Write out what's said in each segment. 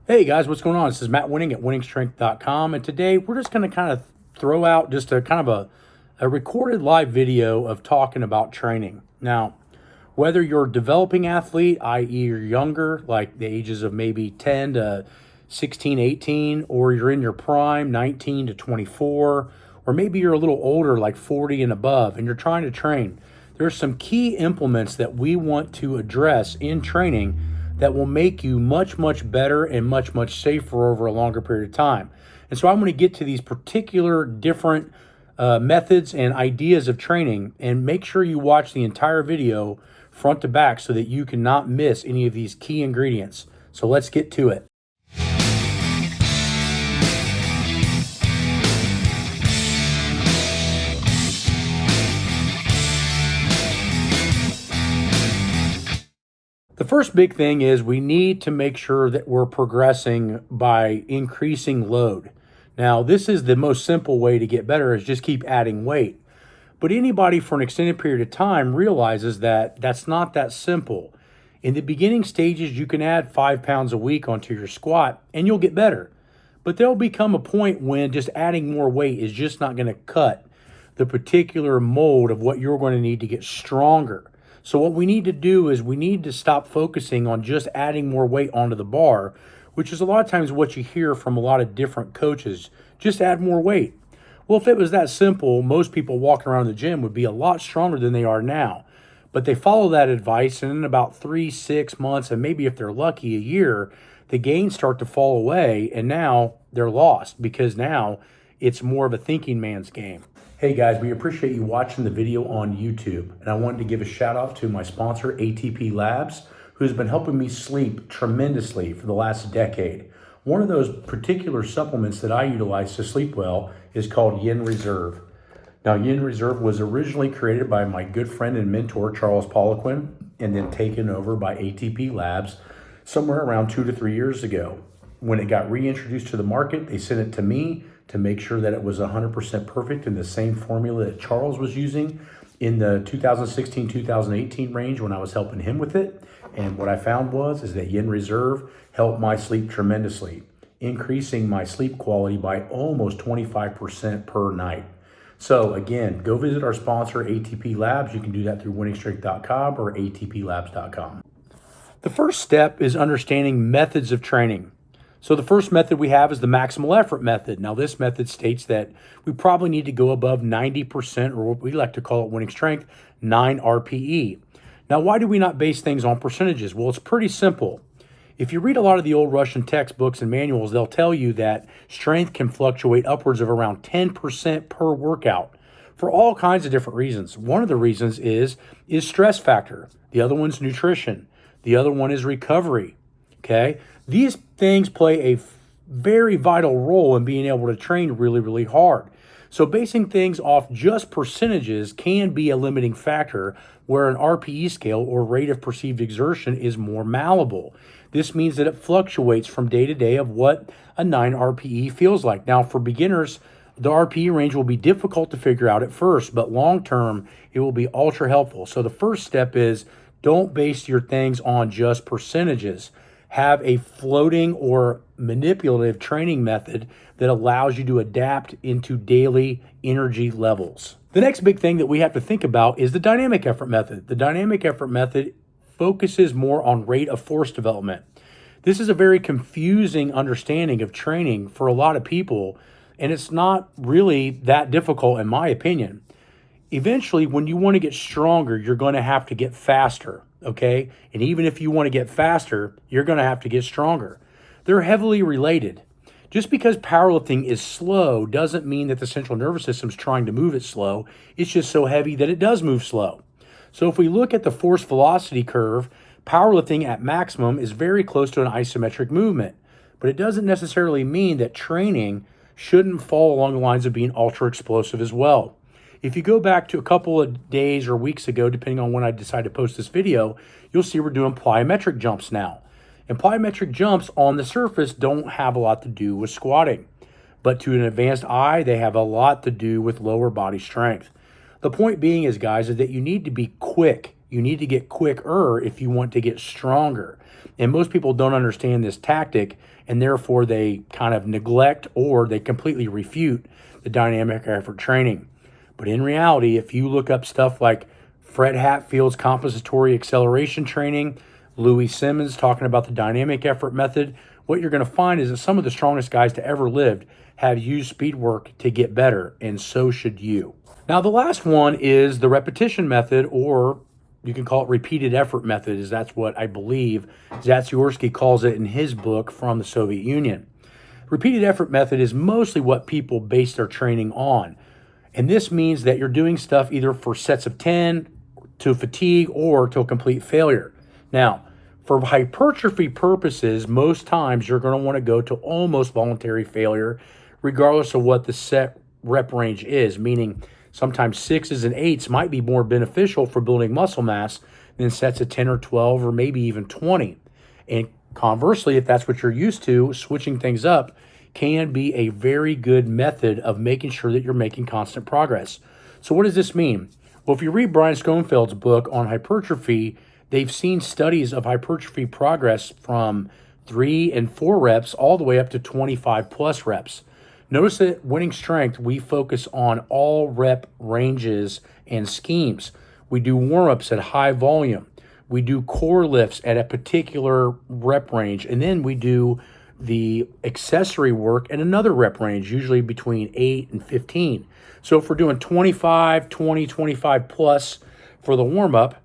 Hey guys, what's going on? This is Matt Wenning at winningstrength.com, and today we're just going to kind of throw out just a kind of a recorded live video of talking about training. Now, whether you're a developing athlete, i.e. you're younger, like the ages of maybe 10 to 16, 18, or you're in your prime, 19 to 24, or maybe you're a little older, like 40 and above, and you're trying to train, there's some key implements that we want to address in training that will make you much, much better and much, much safer over a longer period of time. And so I'm going to get to these particular different methods and ideas of training, and make sure you watch the entire video front to back so that you cannot miss any of these key ingredients. So let's get to it. The first big thing is we need to make sure that we're progressing by increasing load. Now, this is the most simple way to get better, is just keep adding weight. But anybody for an extended period of time realizes that that's not that simple. In the beginning stages, you can add 5 pounds a week onto your squat and you'll get better. But there'll become a point when just adding more weight is just not going to cut the particular mold of what you're going to need to get stronger. So what we need to do is we need to stop focusing on just adding more weight onto the bar, which is a lot of times what you hear from a lot of different coaches. Just add more weight. Well, if it was that simple, most people walking around the gym would be a lot stronger than they are now. But they follow that advice, and in about 3, 6 months, and maybe if they're lucky, a year, the gains start to fall away, and now they're lost because now it's more of a thinking man's game. Hey guys, we appreciate you watching the video on YouTube, and I wanted to give a shout out to my sponsor, ATP Labs, who's been helping me sleep tremendously for the last decade. One of those particular supplements that I utilize to sleep well is called Yin Reserve. Now, Yin Reserve was originally created by my good friend and mentor, Charles Poliquin, and then taken over by ATP Labs somewhere around 2 to 3 years ago. When it got reintroduced to the market, they sent it to me to make sure that it was 100% perfect in the same formula that Charles was using in the 2016-2018 range when I was helping him with it. And what I found is that Yin Reserve helped my sleep tremendously, increasing my sleep quality by almost 25% per night. So again, go visit our sponsor, ATP Labs. You can do that through winningstrength.com or atplabs.com. The first step is understanding methods of training. So the first method we have is the maximal effort method. Now, this method states that we probably need to go above 90%, or what we like to call it winning strength, 9 RPE. Now, why do we not base things on percentages? Well, it's pretty simple. If you read a lot of the old Russian textbooks and manuals, they'll tell you that strength can fluctuate upwards of around 10% per workout for all kinds of different reasons. One of the reasons is stress factor. The other one's nutrition. The other one is recovery. Okay? These things play a very vital role in being able to train really, really hard. So basing things off just percentages can be a limiting factor, where an RPE scale, or rate of perceived exertion, is more malleable. This means that it fluctuates from day to day of what a 9 RPE feels like. Now, for beginners, the RPE range will be difficult to figure out at first, but long term, it will be ultra helpful. So the first step is don't base your things on just percentages. Have a floating or manipulative training method that allows you to adapt into daily energy levels. The next big thing that we have to think about is the dynamic effort method. The dynamic effort method focuses more on rate of force development. This is a very confusing understanding of training for a lot of people, and it's not really that difficult in my opinion. Eventually, when you want to get stronger, you're going to have to get faster. Okay? And even if you want to get faster, you're going to have to get stronger. They're heavily related. Just because powerlifting is slow doesn't mean that the central nervous system is trying to move it slow. It's just so heavy that it does move slow. So if we look at the force velocity curve, powerlifting at maximum is very close to an isometric movement. But it doesn't necessarily mean that training shouldn't fall along the lines of being ultra explosive as well. If you go back to a couple of days or weeks ago, depending on when I decide to post this video, you'll see we're doing plyometric jumps now. And plyometric jumps on the surface don't have a lot to do with squatting. But to an advanced eye, they have a lot to do with lower body strength. The point being is, guys, is that you need to be quick. You need to get quicker if you want to get stronger. And most people don't understand this tactic, and therefore they kind of neglect or they completely refute the dynamic effort training. But in reality, if you look up stuff like Fred Hatfield's compensatory acceleration training, Louis Simmons talking about the dynamic effort method, what you're going to find is that some of the strongest guys to ever lived have used speed work to get better, and so should you. Now, the last one is the repetition method, or you can call it repeated effort method, as that's what I believe Zatsiorsky calls it in his book From the Soviet Union. Repeated effort method is mostly what people base their training on. And this means that you're doing stuff either for sets of 10 to fatigue or to complete failure. Now, for hypertrophy purposes, most times you're going to want to go to almost voluntary failure, regardless of what the set rep range is, meaning sometimes 6s and 8s might be more beneficial for building muscle mass than sets of 10 or 12 or maybe even 20. And conversely, if that's what you're used to, switching things up can be a very good method of making sure that you're making constant progress. So what does this mean? Well, if you read Brian Schoenfeld's book on hypertrophy, they've seen studies of hypertrophy progress from 3 and 4 reps all the way up to 25 plus reps. Notice that Wenning Strength, we focus on all rep ranges and schemes. We do warm-ups at high volume. We do core lifts at a particular rep range, and then we do the accessory work at another rep range, usually between 8 and 15. So if we're doing 25, 20, 25 plus for the warm-up,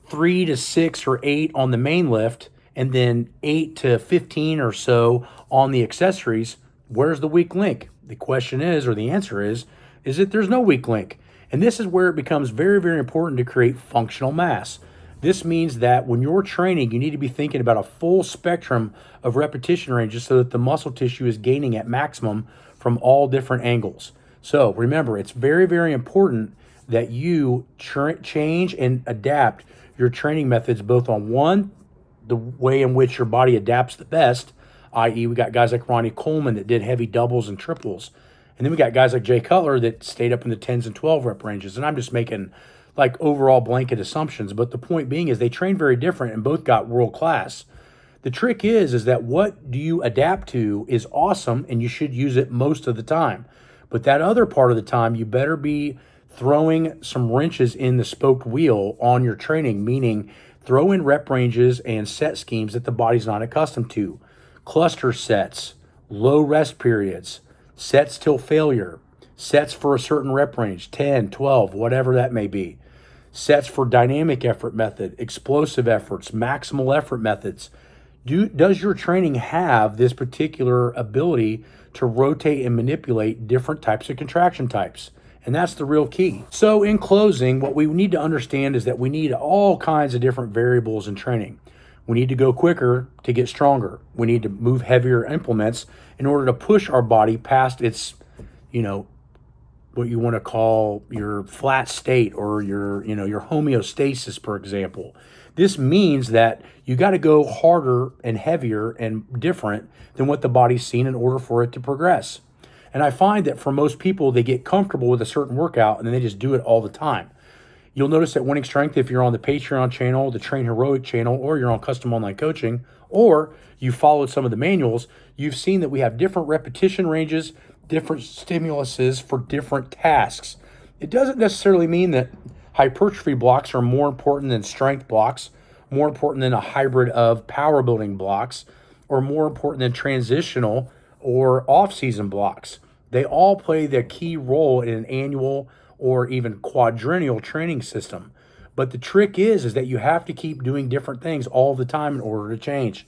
3 to 6 or 8 on the main lift, and then 8 to 15 or so on the accessories, where's the weak link? The question is, or the answer is that there's no weak link. And this is where it becomes very, very important to create functional mass. This means that when you're training, you need to be thinking about a full spectrum of repetition ranges so that the muscle tissue is gaining at maximum from all different angles. So remember, it's very, very important that you change and adapt your training methods both on one, the way in which your body adapts the best, i.e. we got guys like Ronnie Coleman that did heavy doubles and triples. And then we got guys like Jay Cutler that stayed up in the 10s and 12 rep ranges. And I'm just making like overall blanket assumptions. But the point being is they train very different and both got world class. The trick is that what do you adapt to is awesome and you should use it most of the time. But that other part of the time, you better be throwing some wrenches in the spoked wheel on your training, meaning throw in rep ranges and set schemes that the body's not accustomed to. Cluster sets, low rest periods, sets till failure, sets for a certain rep range, 10, 12, whatever that may be. Sets for dynamic effort method, explosive efforts, maximal effort methods. Does your training have this particular ability to rotate and manipulate different types of contraction types? And that's the real key. So in closing, what we need to understand is that we need all kinds of different variables in training. We need to go quicker to get stronger. We need to move heavier implements in order to push our body past its, what you want to call your flat state or your homeostasis, for example. This means that you got to go harder and heavier and different than what the body's seen in order for it to progress. And I find that for most people, they get comfortable with a certain workout and then they just do it all the time. You'll notice that Wenning Strength, if you're on the Patreon channel, the Train Heroic channel, or you're on Custom Online Coaching, or you followed some of the manuals, you've seen that we have different repetition ranges, different stimuluses for different tasks. It doesn't necessarily mean that hypertrophy blocks are more important than strength blocks, more important than a hybrid of power building blocks, or more important than transitional or off-season blocks. They all play their key role in an annual or even quadrennial training system. But the trick is that you have to keep doing different things all the time in order to change.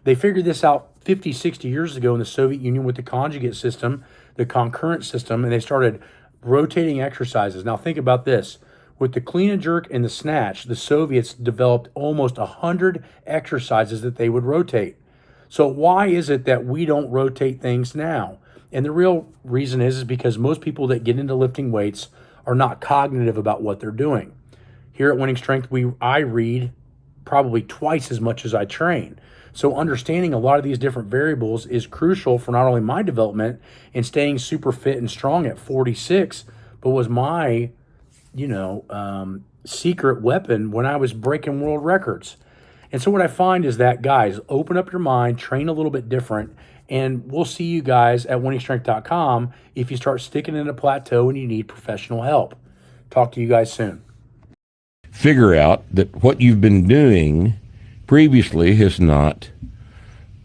They figured this out 50, 60 years ago in the Soviet Union with the conjugate system, the concurrent system, and they started rotating exercises. Now think about this. With the clean and jerk and the snatch, the Soviets developed almost 100 exercises that they would rotate. So why is it that we don't rotate things now? And the real reason is because most people that get into lifting weights are not cognitive about what they're doing. Here at Wenning Strength, I read probably twice as much as I train. So understanding a lot of these different variables is crucial for not only my development and staying super fit and strong at 46, but was my, secret weapon when I was breaking world records. And so what I find is that, guys, open up your mind, train a little bit different, and we'll see you guys at wenningstrength.com if you start sticking in a plateau and you need professional help. Talk to you guys soon. Figure out that what you've been doing previously has not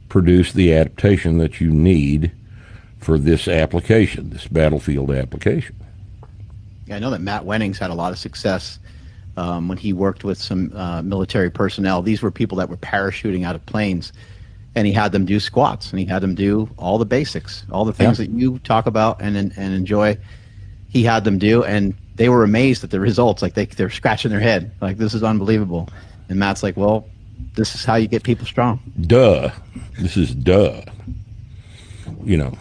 produced the adaptation that you need for this application, this battlefield application. Yeah, I know that Matt Wenning's had a lot of success when he worked with some military personnel. These were people that were parachuting out of planes, and he had them do squats, and he had them do all the basics, all the things that you talk about and enjoy. He had them do, and they were amazed at the results. Like they're scratching their head, like, this is unbelievable. And Matt's like, well, this is how you get people strong. Duh. This is duh. You know.